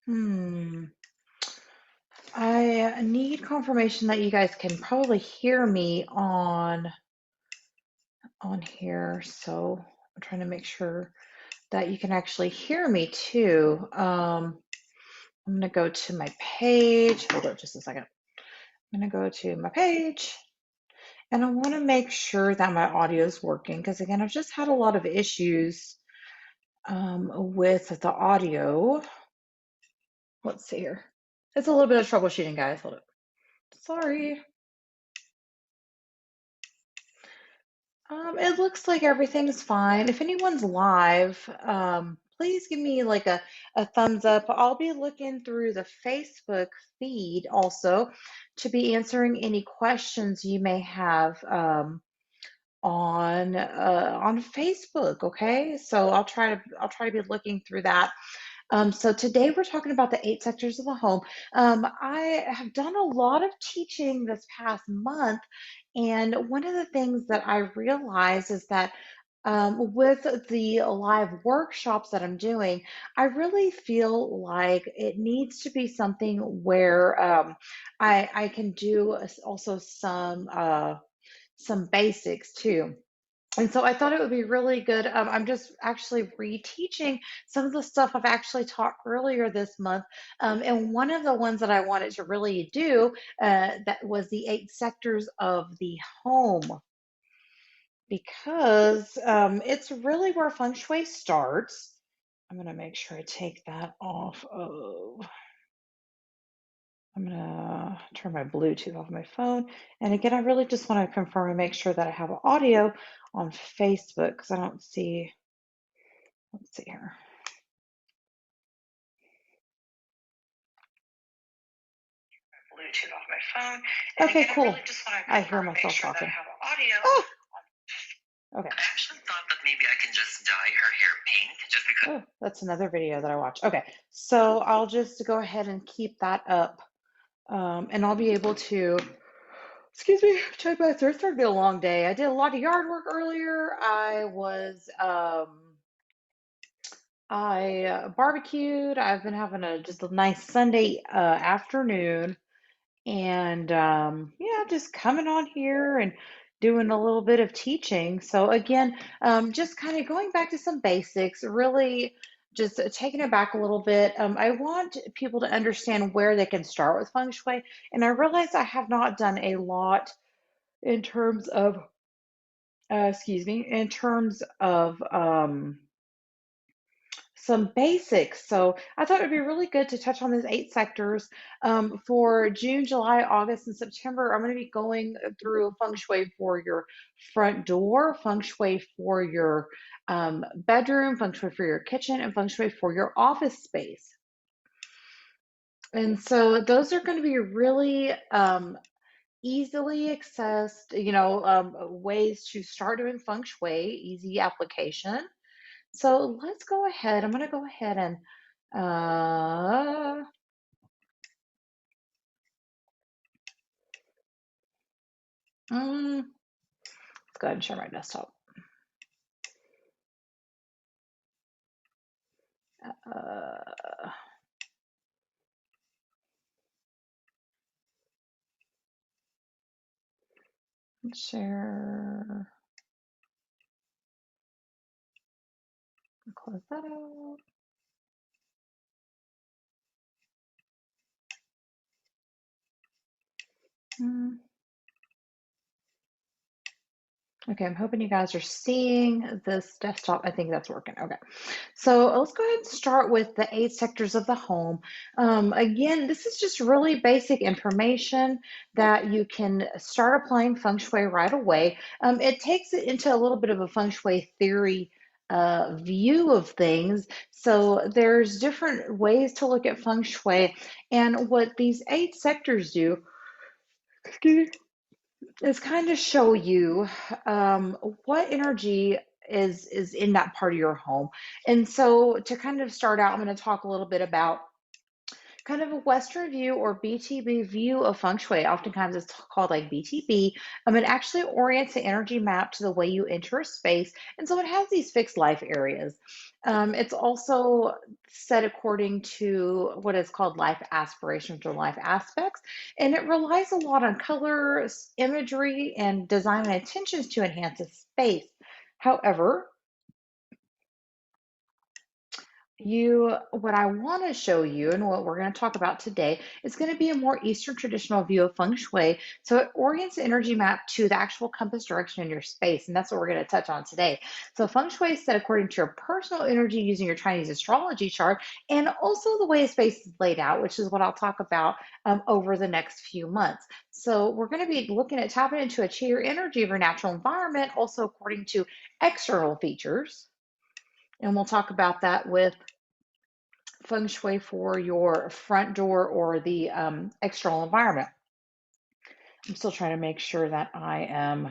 Hmm. I need confirmation that you guys can probably hear me on here. So I'm trying to make sure that you can actually hear me too. I'm gonna go to my page. Hold on just a second. I'm gonna go to my page and I want to make sure that my audio is working because again, I've just had a lot of issues with the audio. Let's see here. It's a little bit of troubleshooting, guys. Hold up. Sorry. It looks like everything's fine. If anyone's live, please give me like a thumbs up. I'll be looking through the Facebook feed also to be answering any questions you may have on Facebook. Okay, so I'll try to be looking through that. So today we're talking about the 8 sectors of the home. I have done a lot of teaching this past month, and one of the things that I realized is that with the live workshops that I'm doing, I really feel like it needs to be something where I can do also some basics too. And so I thought it would be really good. I'm just actually reteaching some of the stuff I've actually taught earlier this month. And one of the ones that I wanted to really do that was the 8 sectors of the home, because it's really where feng shui starts. I'm going to make sure I take that off of. I'm going to turn my Bluetooth off my phone. And again, I really just want to confirm and make sure that I have audio on Facebook because I don't see. Let's see here. Bluetooth off my phone. Okay, cool. I, really just want to I hear myself sure talking. I have audio. Oh! Okay. I actually thought that maybe I can just dye her hair pink just because. Oh, that's another video that I watched. Okay, so I'll just go ahead and keep that up, and I'll be able to. Excuse me, check my throat. It's started to be a long day. I did a lot of yard work earlier. I barbecued. I've been having just a nice Sunday afternoon. And yeah, just coming on here and doing a little bit of teaching. So again, just kind of going back to some basics, really just taking it back a little bit. I want people to understand where they can start with feng shui, and I realize I have not done a lot in terms of, excuse me, in terms of some basics. So I thought it would be really good to touch on these 8 sectors. For June, July, August, and September, I'm going to be going through feng shui for your front door, feng shui for your bedroom, feng shui for your kitchen, and feng shui for your office space. And so those are going to be really easily accessed, ways to start doing feng shui, easy application. So let's go ahead. I'm going to go ahead and let's go ahead and share my desktop. Share. Close that out. Okay, I'm hoping you guys are seeing this desktop. I think that's working. Okay, so let's go ahead and start with the 8 sectors of the home. Again, this is just really basic information that you can start applying feng shui right away. It takes it into a little bit of a feng shui theory view of things. So there's different ways to look at feng shui, and what these 8 sectors do, excuse me, is kind of show you what energy is in that part of your home. And so to kind of start out, I'm going to talk a little bit about kind of a Western view or BTB view of feng shui. Oftentimes it's called like BTB. It actually orients the energy map to the way you enter a space. And so it has these fixed life areas. It's also set according to what is called life aspirations or life aspects. And it relies a lot on colors, imagery, and design and intentions to enhance a space. However, what I want to show you and what we're going to talk about today is going to be a more Eastern traditional view of feng shui. So it orients the energy map to the actual compass direction in your space, and that's what we're going to touch on today. So feng shui is set according to your personal energy using your Chinese astrology chart, and also the way a space is laid out, which is what I'll talk about over the next few months. So we're going to be looking at tapping into a chi or energy of your natural environment, also according to external features. And we'll talk about that with feng shui for your front door or the external environment. I'm still trying to make sure that I am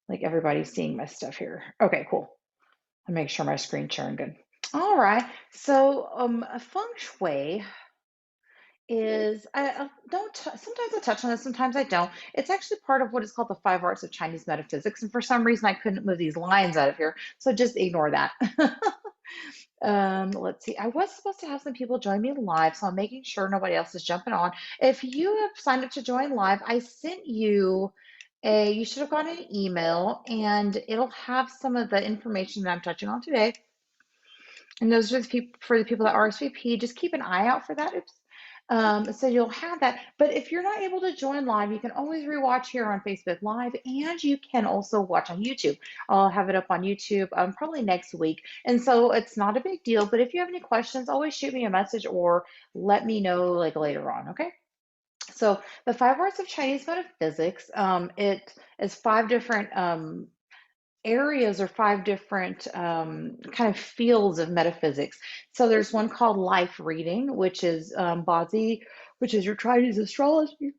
like everybody's seeing my stuff here. Okay, cool. I'll make sure my screen's sharing good. All right. So feng shui is I don't sometimes I touch on this, sometimes I don't. It's actually part of what is called the five arts of Chinese metaphysics, and for some reason I couldn't move these lines out of here, so just ignore that. Let's see. I was supposed to have some people join me live, so I'm making sure nobody else is jumping on. If you have signed up to join live, I sent you you should have gotten an email, and it'll have some of the information that I'm touching on today. And those are for the people that RSVP. Just keep an eye out for that. Oops. So you'll have that. But if you're not able to join live, you can always rewatch here on Facebook Live, and you can also watch on YouTube. I'll have it up on YouTube probably next week. And so it's not a big deal. But if you have any questions, always shoot me a message or let me know like later on. Okay. So the five arts of Chinese metaphysics, it is five different areas or five different kind of fields of metaphysics. So there's one called life reading, which is Bazi, which is your Chinese astrology.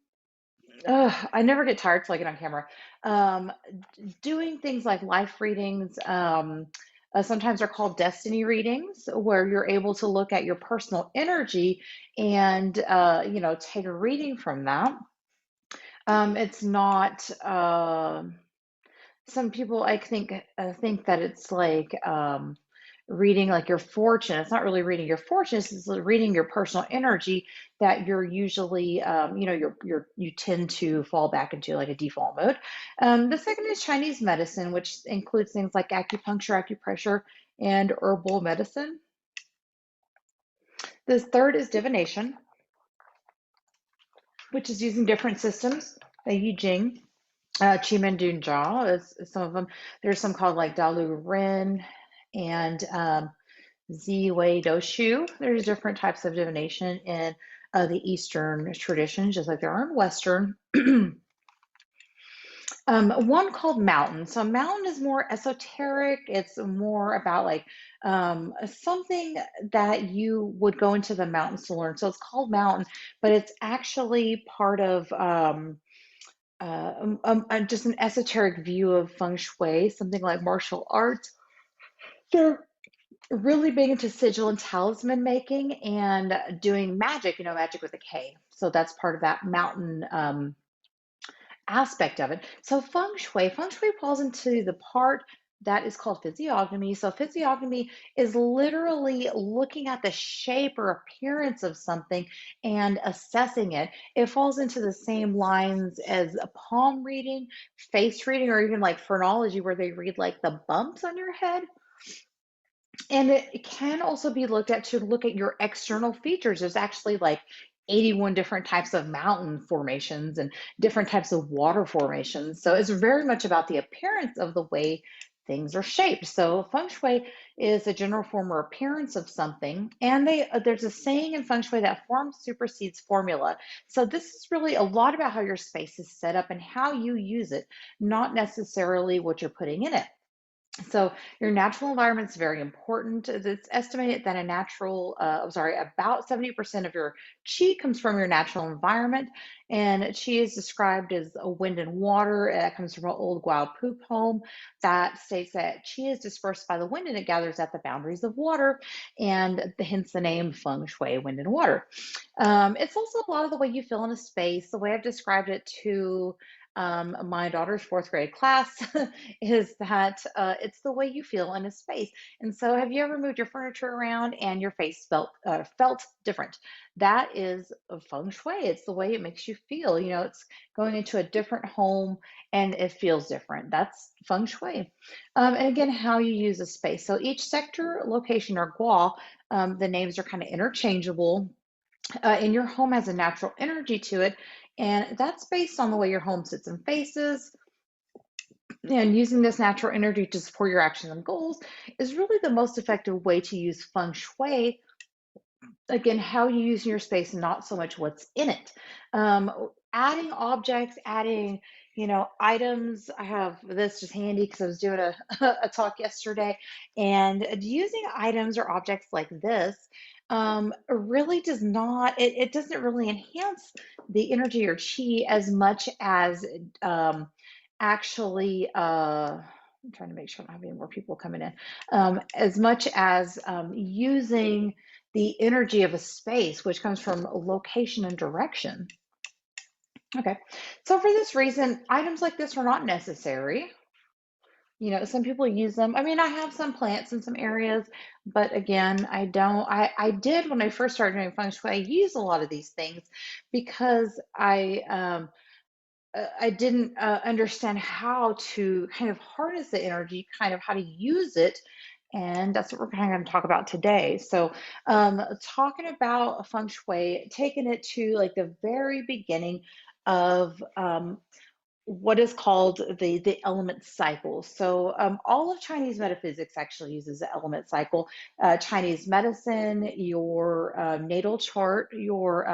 I never get tired till I get on camera. Um, Doing things like life readings. Sometimes they're called destiny readings, where you're able to look at your personal energy and take a reading from that. It's not. Some people think that it's like reading like your fortune. It's not really reading your fortune. It's reading your personal energy that you're usually you tend to fall back into like a default mode. The second is Chinese medicine, which includes things like acupuncture, acupressure, and herbal medicine. The third is divination, which is using different systems, the I Ching, Qi Jia is some of them. There's some called like Dalu Ren and Zi Wei Do Shu. There's different types of divination in the Eastern tradition, just like there are in Western. One called Mountain. So Mountain is more esoteric. It's more about like something that you would go into the mountains to learn. So it's called Mountain, but it's actually part of just an esoteric view of feng shui, something like martial arts. They're really big into sigil and talisman making and doing magic, magic with a K. So that's part of that mountain aspect of it. So feng shui falls into the part that is called physiognomy. So physiognomy is literally looking at the shape or appearance of something and assessing it. It falls into the same lines as a palm reading, face reading, or even like phrenology, where they read like the bumps on your head. And it can also be looked at to look at your external features. There's actually like 81 different types of mountain formations and different types of water formations. So it's very much about the appearance of the way things are shaped. So feng shui is a general form or appearance of something. And there's a saying in feng shui that form supersedes formula. So this is really a lot about how your space is set up and how you use it, not necessarily what you're putting in it. So your natural environment is very important. It's estimated that about 70% of your chi comes from your natural environment. And chi is described as a wind and water. That comes from an old Guao poop poem that states that chi is dispersed by the wind and it gathers at the boundaries of water, and hence the name Feng Shui, wind and water. It's also a lot of the way you feel in a space. The way I've described it to my daughter's fourth grade class is that it's the way you feel in a space. And so, have you ever moved your furniture around and your face felt different? That is a feng shui. It's the way it makes you feel. It's going into a different home and it feels different. That's feng shui. And again, how you use a space. So each sector, location, or gua, the names are kind of interchangeable, and your home has a natural energy to it. And that's based on the way your home sits and faces. And using this natural energy to support your actions and goals is really the most effective way to use feng shui. Again, how you use your space, not so much what's in it. Adding objects, adding, items. I have this just handy because I was doing a, a talk yesterday, and using items or objects like this really does not, it doesn't really enhance the energy or chi as much as actually, I'm trying to make sure I'm not having more people coming in, as much as using the energy of a space, which comes from location and direction. Okay, so for this reason, items like this are not necessary. Some people use them. I mean, I have some plants in some areas, but again, I don't. I did when I first started doing feng shui. I use a lot of these things because I didn't understand how to kind of harness the energy, kind of how to use it. And that's what we're kind of going to talk about today. So, talking about feng shui, taking it to like the very beginning of what is called the element cycle. So, all of Chinese metaphysics actually uses the element cycle. Chinese medicine, your natal chart, your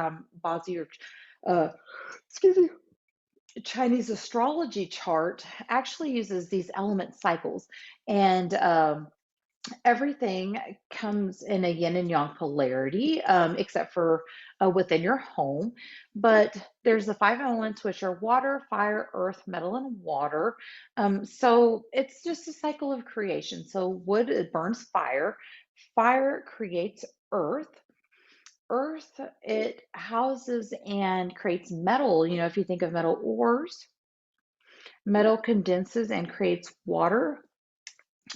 Bazi, or uh, excuse me, Chinese astrology chart actually uses these element cycles, and everything comes in a yin and yang polarity, except for within your home. But there's the five elements, which are water, fire, earth, metal, and water. So it's just a cycle of creation. So wood, it burns fire, fire creates earth. Earth, it houses and creates metal. If you think of metal ores, metal condenses and creates water,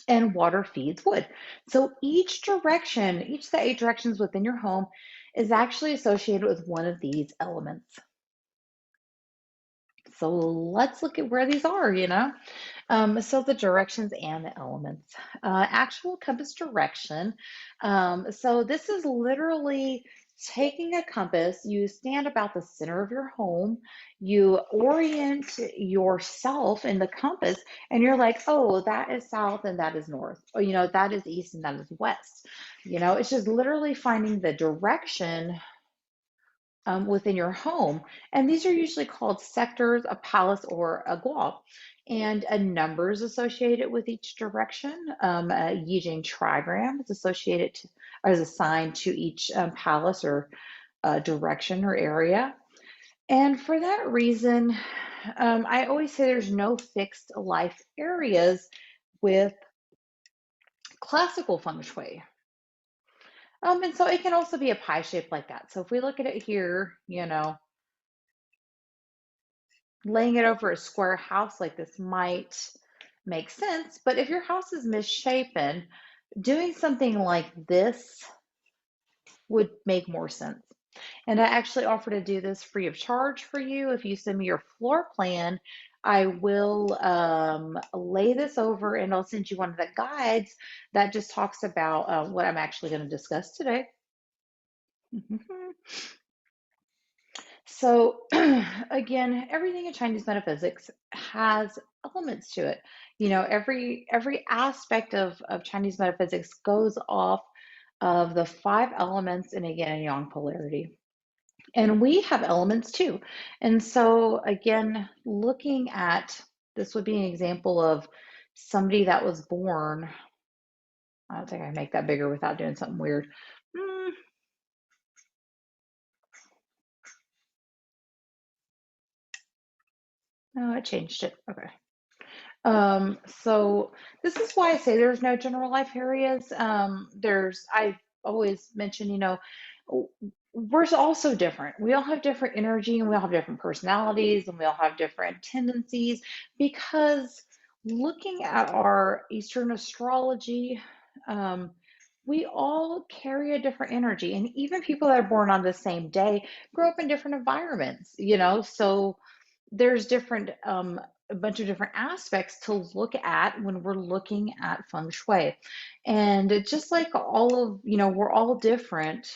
and water feeds wood. So each of the eight directions within your home is actually associated with one of these elements. So let's look at where these are. So the directions and the elements. Actual compass direction. So this is literally taking a compass. You stand about the center of your home. You orient yourself in the compass, and you're like, oh, that is south and that is north. Or, that is east and that is west. It's just literally finding the direction within your home. And these are usually called sectors, a palace, or a guo. And a number is associated with each direction. A Yijing trigram is associated to, or is assigned to each palace or direction or area. And for that reason, I always say there's no fixed life areas with classical feng shui. And so it can also be a pie shape like that. So if we look at it here, laying it over a square house like this might make sense, but if your house is misshapen, doing something like this would make more sense. And I actually offer to do this free of charge for you. If you send me your floor plan, I will lay this over and I'll send you one of the guides that just talks about what I'm actually going to discuss today. So, again, everything in Chinese metaphysics has elements to it. Every aspect of Chinese metaphysics goes off of the five elements in a yin and yang polarity. And we have elements too. And so, again, looking at this would be an example of somebody that was born, I don't think I can make that bigger without doing something weird. Mm, no, I changed it. Okay. So this is why I say there's no general life areas. I always mention, w- we're all so different. We all have different energy and we all have different personalities and we all have different tendencies because looking at our Eastern astrology, um, we all carry a different energy. And even people that are born on the same day grow up in different environments. So there's different a bunch of different aspects to look at when we're looking at feng shui. And it's just like we're all different.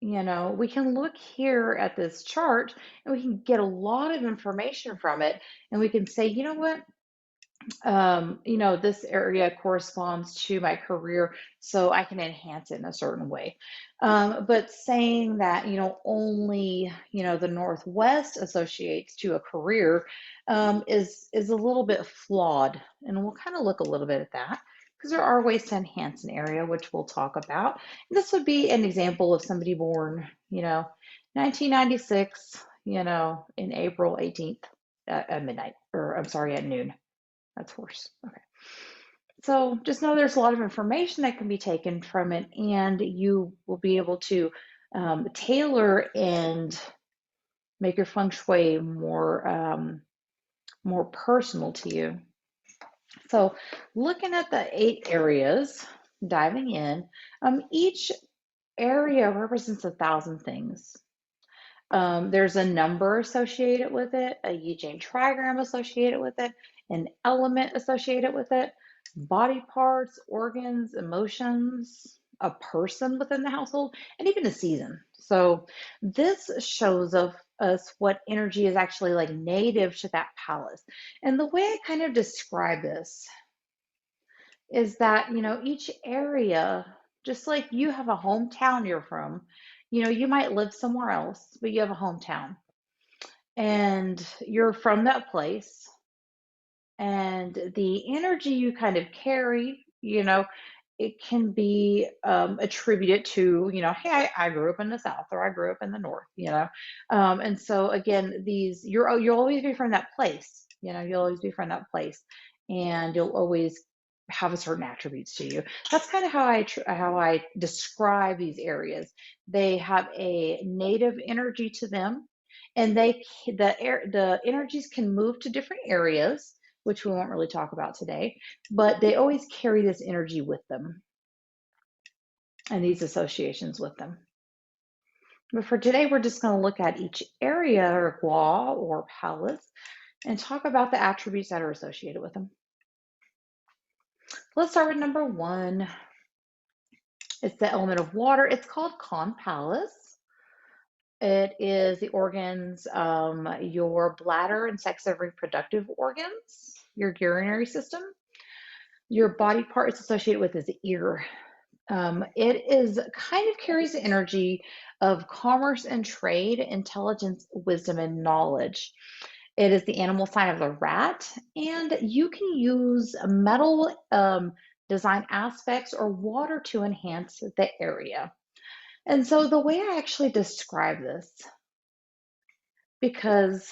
We can look here at this chart and we can get a lot of information from it, and we can say, you know what, this area corresponds to my career, so I can enhance it in a certain way. But saying that, only, the Northwest associates to a career is a little bit flawed. And we'll kind of look a little bit at that because there are ways to enhance an area, which we'll talk about. This would be an example of somebody born, 1996, in April 18th at midnight, or I'm sorry, at noon. That's horse. Okay. So just know there's a lot of information that can be taken from it, and you will be able to tailor and make your feng shui more personal to you. So looking at the 8 areas, diving in, each area represents 1,000 things. There's a number associated with it, a I Ching trigram associated with it, an element associated with it, body parts, organs, emotions, a person within the household, and even a season. So this shows of us what energy is actually like native to that palace. And the way I kind of describe this is that, each area, just like you have a hometown you're from, you might live somewhere else, but you have a hometown and you're from that place. And the energy you kind of carry, it can be attributed to, hey, I grew up in the South or I grew up in the North. And so again, you'll always be from that place. You'll always be from that place, and you'll always have a certain attributes to you. That's kind of how I describe these areas. They have a native energy to them, and the energies can move to different areas, which we won't really talk about today, but they always carry this energy with them and these associations with them. But for today, we're just going to look at each area or gua or palace and talk about the attributes that are associated with them. Let's start with number 1. It's the element of water. It's called Con Palace. It is the organs, your bladder and sex and reproductive organs, your urinary system. Your body part is associated with is the ear. It is kind of carries the energy of commerce and trade, intelligence, wisdom, and knowledge. It is the animal sign of the rat, and you can use metal design aspects or water to enhance the area. And so the way I actually describe this, because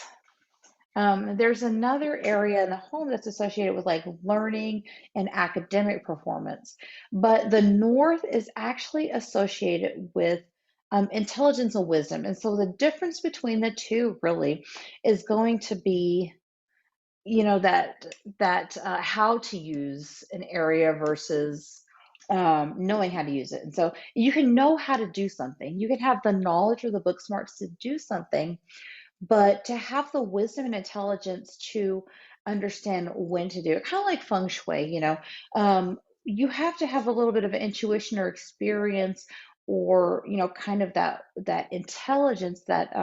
there's another area in the home that's associated with like learning and academic performance, but the north is actually associated with intelligence and wisdom. And so the difference between the two really is going to be, that how to use an area versus knowing how to use it. And so you can know how to do something. You can have the knowledge or the book smarts to do something, but to have the wisdom and intelligence to understand when to do it, kind of like feng shui, you have to have a little bit of intuition or experience, or kind of that intelligence that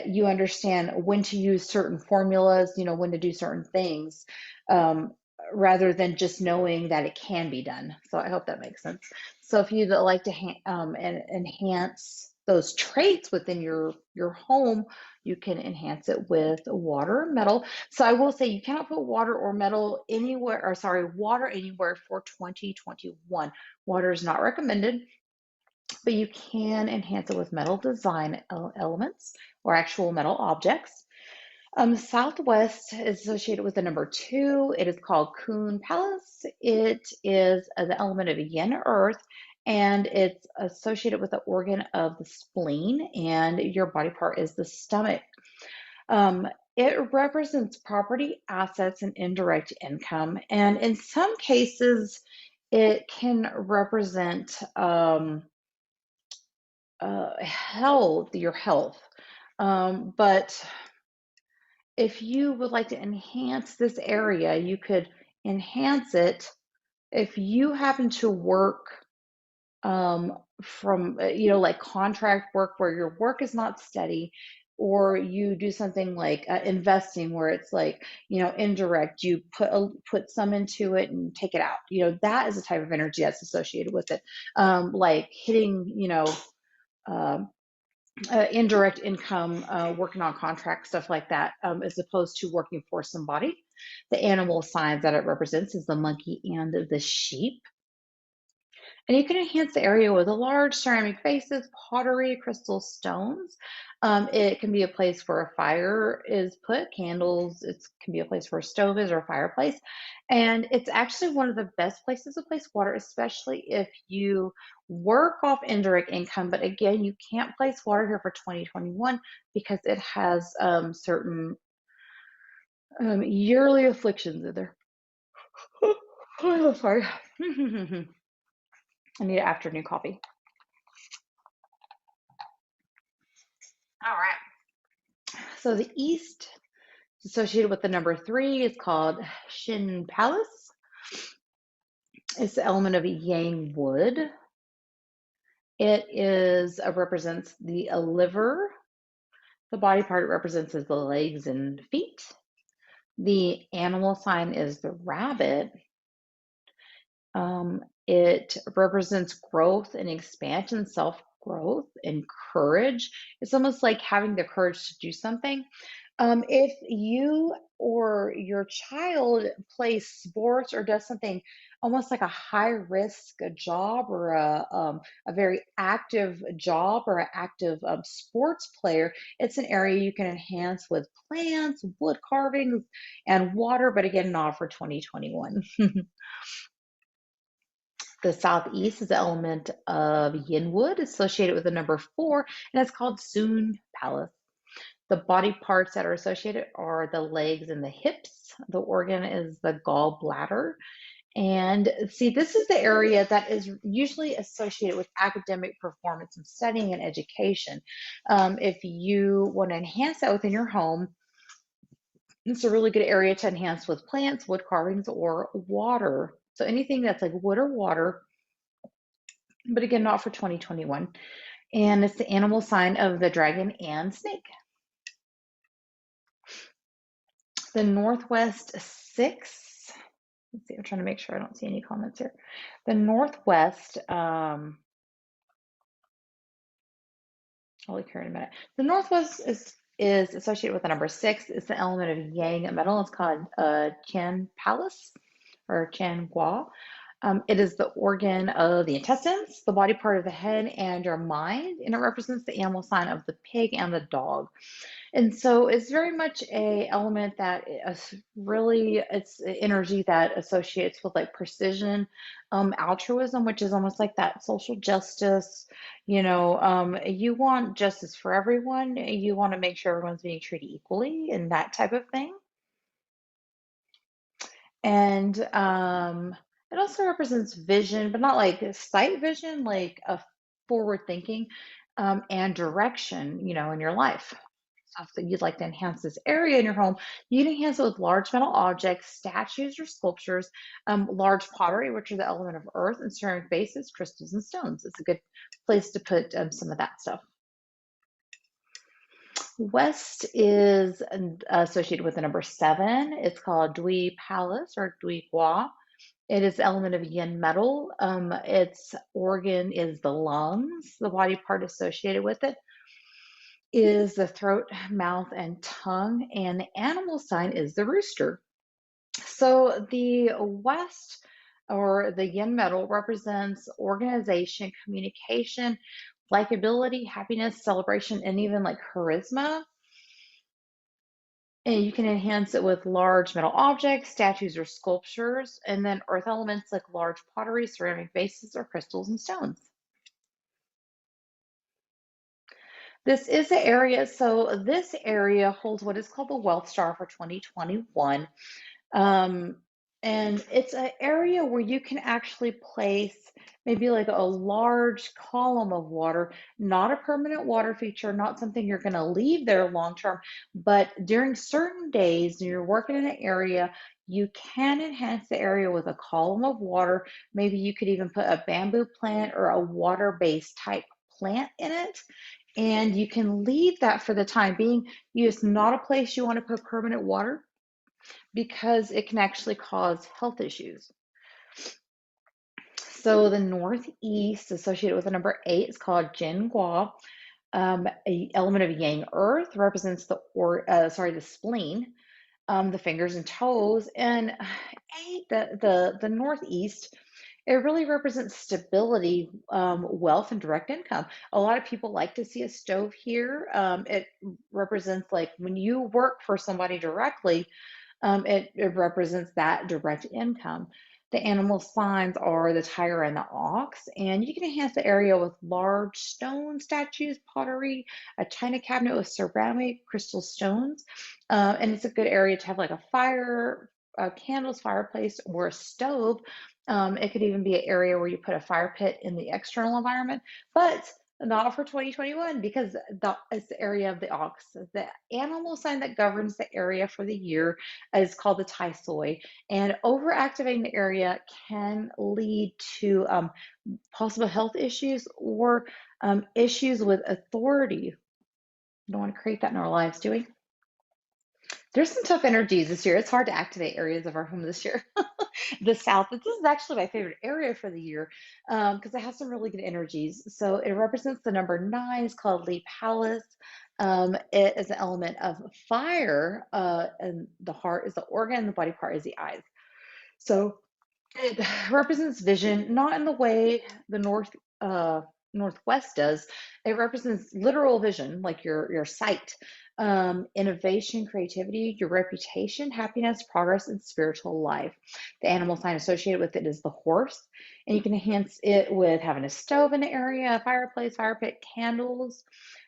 you understand when to use certain formulas, when to do certain things, um, rather than just knowing that it can be done. So I hope that makes sense. So if you'd like to enhance those traits within your home, you can enhance it with water, metal. So I will say you cannot put water or metal anywhere, or sorry, water anywhere for 2021. Water is not recommended, but you can enhance it with metal design elements or actual metal objects. Southwest is associated with the number 2. It is called Kun Palace. It is the element of yin, earth, and it's associated with the organ of the spleen, and your body part is the stomach. It represents property, assets, and indirect income. And in some cases, it can represent health, your health. But if you would like to enhance this area, you could enhance it if you happen to work from, like contract work where your work is not steady, or you do something like investing where it's like, indirect, you put some into it and take it out. That is a type of energy that's associated with it. Like hitting, um, indirect income, working on contracts, stuff like that, as opposed to working for somebody. The animal signs that it represents is the monkey and the sheep. And you can enhance the area with a large ceramic vases, pottery, crystal stones. It can be a place where a fire is put, candles. It can be a place where a stove is or a fireplace. And it's actually one of the best places to place water, especially if you work off indirect income. But again, you can't place water here for 2021 because it has certain yearly afflictions in there. Oh, sorry. I need an afternoon coffee. All right. So the east associated with the number 3 is called Shin Palace. It's the element of yang wood. It is represents the liver. The body part it represents is the legs and feet. The animal sign is the rabbit. It represents growth and expansion, self growth and courage. It's almost like having the courage to do something. If you or your child plays sports or does something almost like a high risk job, or a very active job, or an active sports player, it's an area you can enhance with plants, wood carvings, and water, but again, not for 2021. The southeast is the element of yin wood associated with the number 4, and it's called Soon Palace. The body parts that are associated are the legs and the hips. The organ is the gallbladder. And see, this is the area that is usually associated with academic performance and studying and education. If you want to enhance that within your home, it's a really good area to enhance with plants, wood carvings, or water. So anything that's like wood or water, but again, not for 2021. And it's the animal sign of the dragon and snake. The Northwest 6. Let's see, I'm trying to make sure I don't see any comments here. The Northwest, I'll look here in a minute. The Northwest is associated with the number 6. It's the element of yang metal. It's called Qian Palace or Qian Gua. It is the organ of the intestines, the body part of the head, and your mind, and it represents the animal sign of the pig and the dog. And so it's very much a element that is really, it's energy that associates with like precision, altruism, which is almost like that social justice. You want justice for everyone. You want to make sure everyone's being treated equally and that type of thing. And it also represents vision, but not like sight vision, like a forward thinking, and direction, in your life. So if you'd like to enhance this area in your home, you can enhance it with large metal objects, statues or sculptures, large pottery, which are the element of earth, and ceramic bases, crystals, and stones. It's a good place to put some of that stuff. West is associated with the number 7. It's called Dui Palace or Dui Gua. It is the element of yin metal. Its organ is the lungs. The body part associated with it is the throat, mouth, and tongue. And the animal sign is the rooster. So the West or the yin metal represents organization, communication, likability, happiness, celebration, and even like charisma. And you can enhance it with large metal objects, statues, or sculptures, and then earth elements like large pottery, ceramic vases, or crystals and stones. This is the area, so this area holds what is called the Wealth Star for 2021. Um, and it's an area where you can actually place maybe like a large column of water, not a permanent water feature, not something you're going to leave there long term, but during certain days when you're working in an area, you can enhance the area with a column of water. Maybe you could even put a bamboo plant or a water-based type plant in it. And you can leave that for the time being. It's not a place you want to put permanent water because it can actually cause health issues. So the northeast associated with the number 8 is called Jin Gua. A element of Yang Earth represents the spleen, the fingers and toes, and 8, the northeast. It really represents stability, wealth, and direct income. A lot of people like to see a stove here. It represents like when you work for somebody directly, it represents that direct income. The animal signs are the tiger and the ox, and you can enhance the area with large stone statues, pottery, a china cabinet with ceramic crystal stones. And it's a good area to have like a fire, candles, fireplace, or a stove. It could even be an area where you put a fire pit in the external environment, but not for 2021 because it's the area of the ox. The animal sign that governs the area for the year is called the Tai Soi, and overactivating the area can lead to possible health issues or issues with authority. We don't want to create that in our lives, do we? There's some tough energies this year. It's hard to activate areas of our home this year. The South, this is actually my favorite area for the year because it has some really good energies. So it represents the number 9. It's called Lee Palace. It is an element of fire, and the heart is the organ, the body part is the eyes. So it represents vision, not in the way the Northwest does. It represents literal vision, like your sight, innovation, creativity, your reputation, happiness, progress, and spiritual life. The animal sign associated with it is the horse, and you can enhance it with having a stove in the area, a fireplace, fire pit, candles,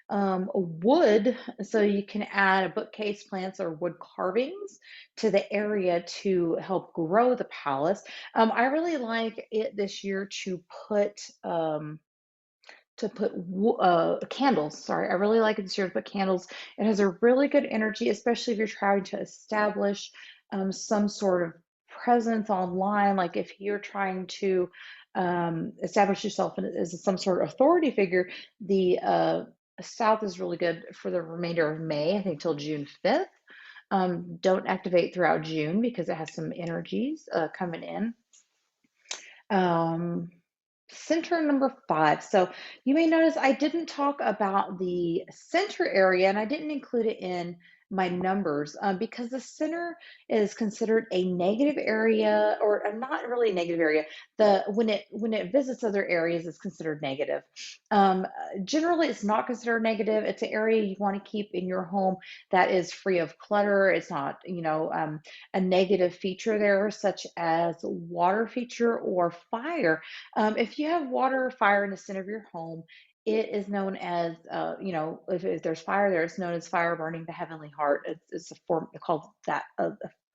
wood, so you can add a bookcase, plants, or wood carvings to the area to help grow the palace. I really like it this year to put candles. Sorry, I really like it this year to put candles. It has a really good energy, especially if you're trying to establish some sort of presence online. Like if you're trying to establish yourself as some sort of authority figure, the South is really good for the remainder of May, I think till June 5th. Don't activate throughout June because it has some energies coming in. Um, Center number 5. So you may notice I didn't talk about the center area and I didn't include it in my numbers because the center is considered a negative area or a not really a negative area. The when it visits other areas, it's considered negative. Um, Generally, it's not considered negative. It's an area you want to keep in your home that is free of clutter. It's not, a negative feature there, such as water feature or fire. If you have water or fire in the center of your home, it is known as, if there's fire there, it's known as fire burning the heavenly heart. It's a form called that, a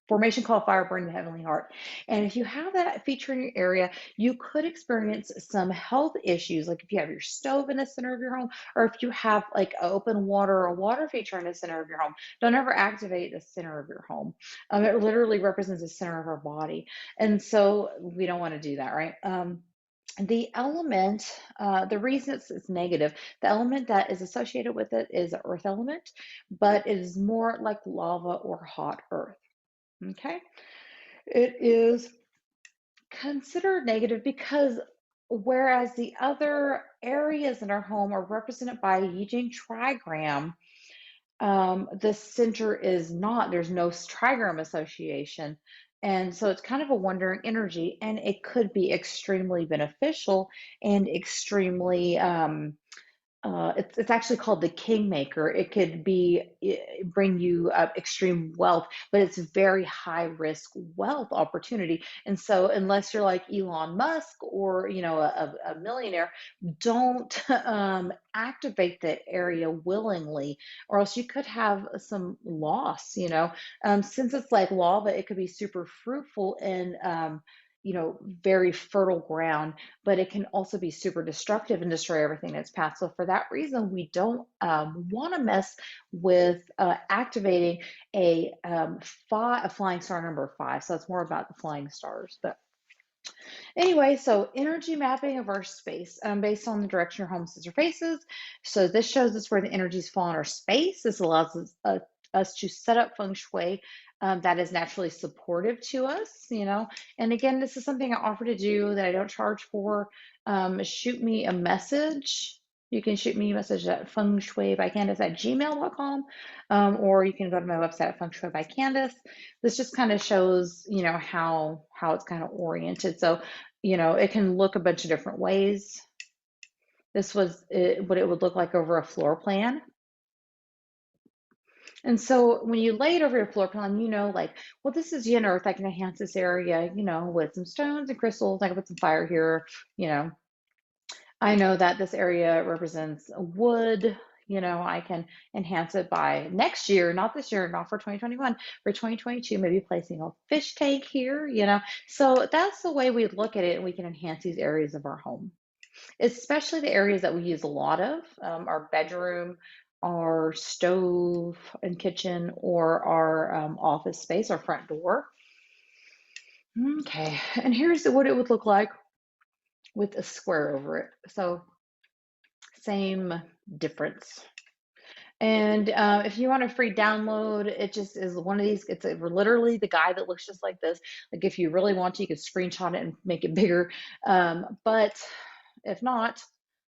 formation called fire burning the heavenly heart. And if you have that feature in your area, you could experience some health issues, like if you have your stove in the center of your home, or if you have like open water or water feature in the center of your home. Don't ever activate the center of your home. It literally represents the center of our body. And so we don't want to do that, right? The element, the reason it's negative, the element that is associated with it is the earth element, but it is more like lava or hot earth. Okay. It is considered negative because whereas the other areas in our home are represented by a Eugene trigram, the center is not. There's no trigram association. And so it's kind of a wandering energy, and it could be extremely beneficial and extremely it's actually called the kingmaker. It could bring you extreme wealth, but it's very high risk wealth opportunity. And so, unless you're like Elon Musk or a millionaire, don't activate that area willingly, or else you could have some loss. Since it's like lava, it could be super fruitful and very fertile ground, but it can also be super destructive and destroy everything in its path. So for that reason, we don't want to mess with activating a flying star number 5. So it's more about the flying stars. But anyway, so energy mapping of our space based on the direction your home sits or faces. So this shows us where the energies fall in our space. This allows us to set up feng shui that is naturally supportive to us. And again, this is something I offer to do that I don't charge for. Shoot me a message. You can shoot me a message at fengshuibycandace@gmail.com, or you can go to my website at Feng Shui by Candace. This just kind of shows, how it's kind of oriented. So, it can look a bunch of different ways. This was what it would look like over a floor plan. And so when you lay it over your floor plan, like, well, this is yin earth. I can enhance this area, with some stones and crystals. I can put some fire here. You know, I know that this area represents wood. I can enhance it by next year, not this year, not for 2021, for 2022, maybe placing a fish tank here. So that's the way we look at it, and we can enhance these areas of our home, especially the areas that we use a lot of, our bedroom, our stove and kitchen, or our office space, our front door. Okay, and here's what it would look like with a square over it. So same difference. And if you want a free download, it just is one of these. It's literally the guy that looks just like this. Like, if you really want to, you could screenshot it and make it bigger. But if not,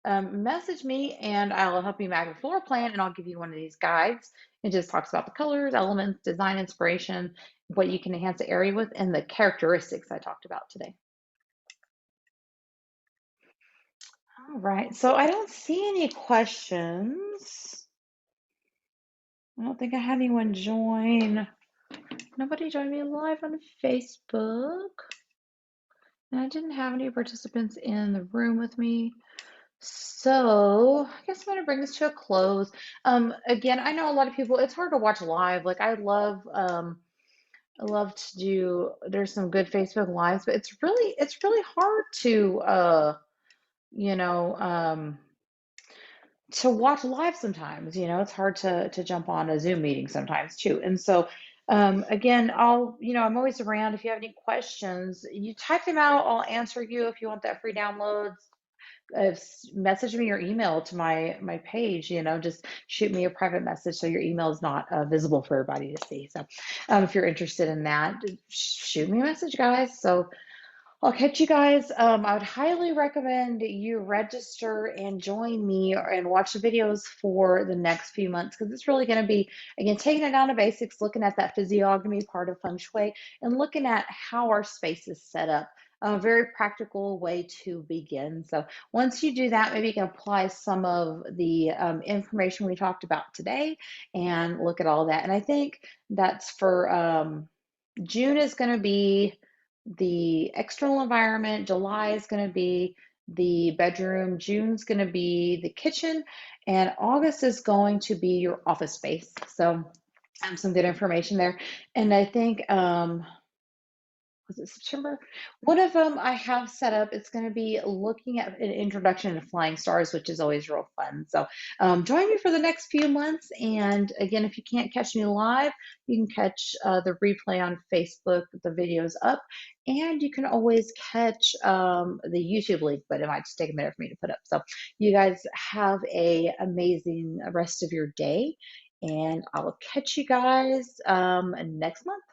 message me and I'll help you map a floor plan, and I'll give you one of these guides. It just talks about the colors, elements, design inspiration, what you can enhance the area with, and the characteristics I talked about today. All right, so I don't see any questions. I don't think I had anyone join. Nobody joined me live on Facebook. And I didn't have any participants in the room with me. So I guess I'm gonna bring this to a close. Again, I know a lot of people, it's hard to watch live. Like, I love to do, there's some good Facebook lives, but it's really hard you know, um, to watch live sometimes. It's hard to jump on a Zoom meeting sometimes too. And so again, I'm always around. If you have any questions, you type them out. I'll answer you if you want that free download. Message me or email to my page. Just shoot me a private message so your email is not visible for everybody to see. So if you're interested in that, shoot me a message, guys. So I'll catch you guys. I would highly recommend you register and join me and watch the videos for the next few months, because it's really going to be, again, taking it down to basics, looking at that physiognomy part of Feng Shui, and looking at how our space is set up. A very practical way to begin. So once you do that, maybe you can apply some of the information we talked about today and look at all that. And I think that's for June is going to be the external environment. July is going to be the bedroom. June's going to be the kitchen. And August is going to be your office space. So some good information there. And I think, was it September? One of them I have set up. It's going to be looking at an introduction to flying stars, which is always real fun. So join me for the next few months. And again, if you can't catch me live, you can catch the replay on Facebook. The video's up, and you can always catch the YouTube link, but it might just take a minute for me to put up. So you guys have a amazing rest of your day, and I will catch you guys next month.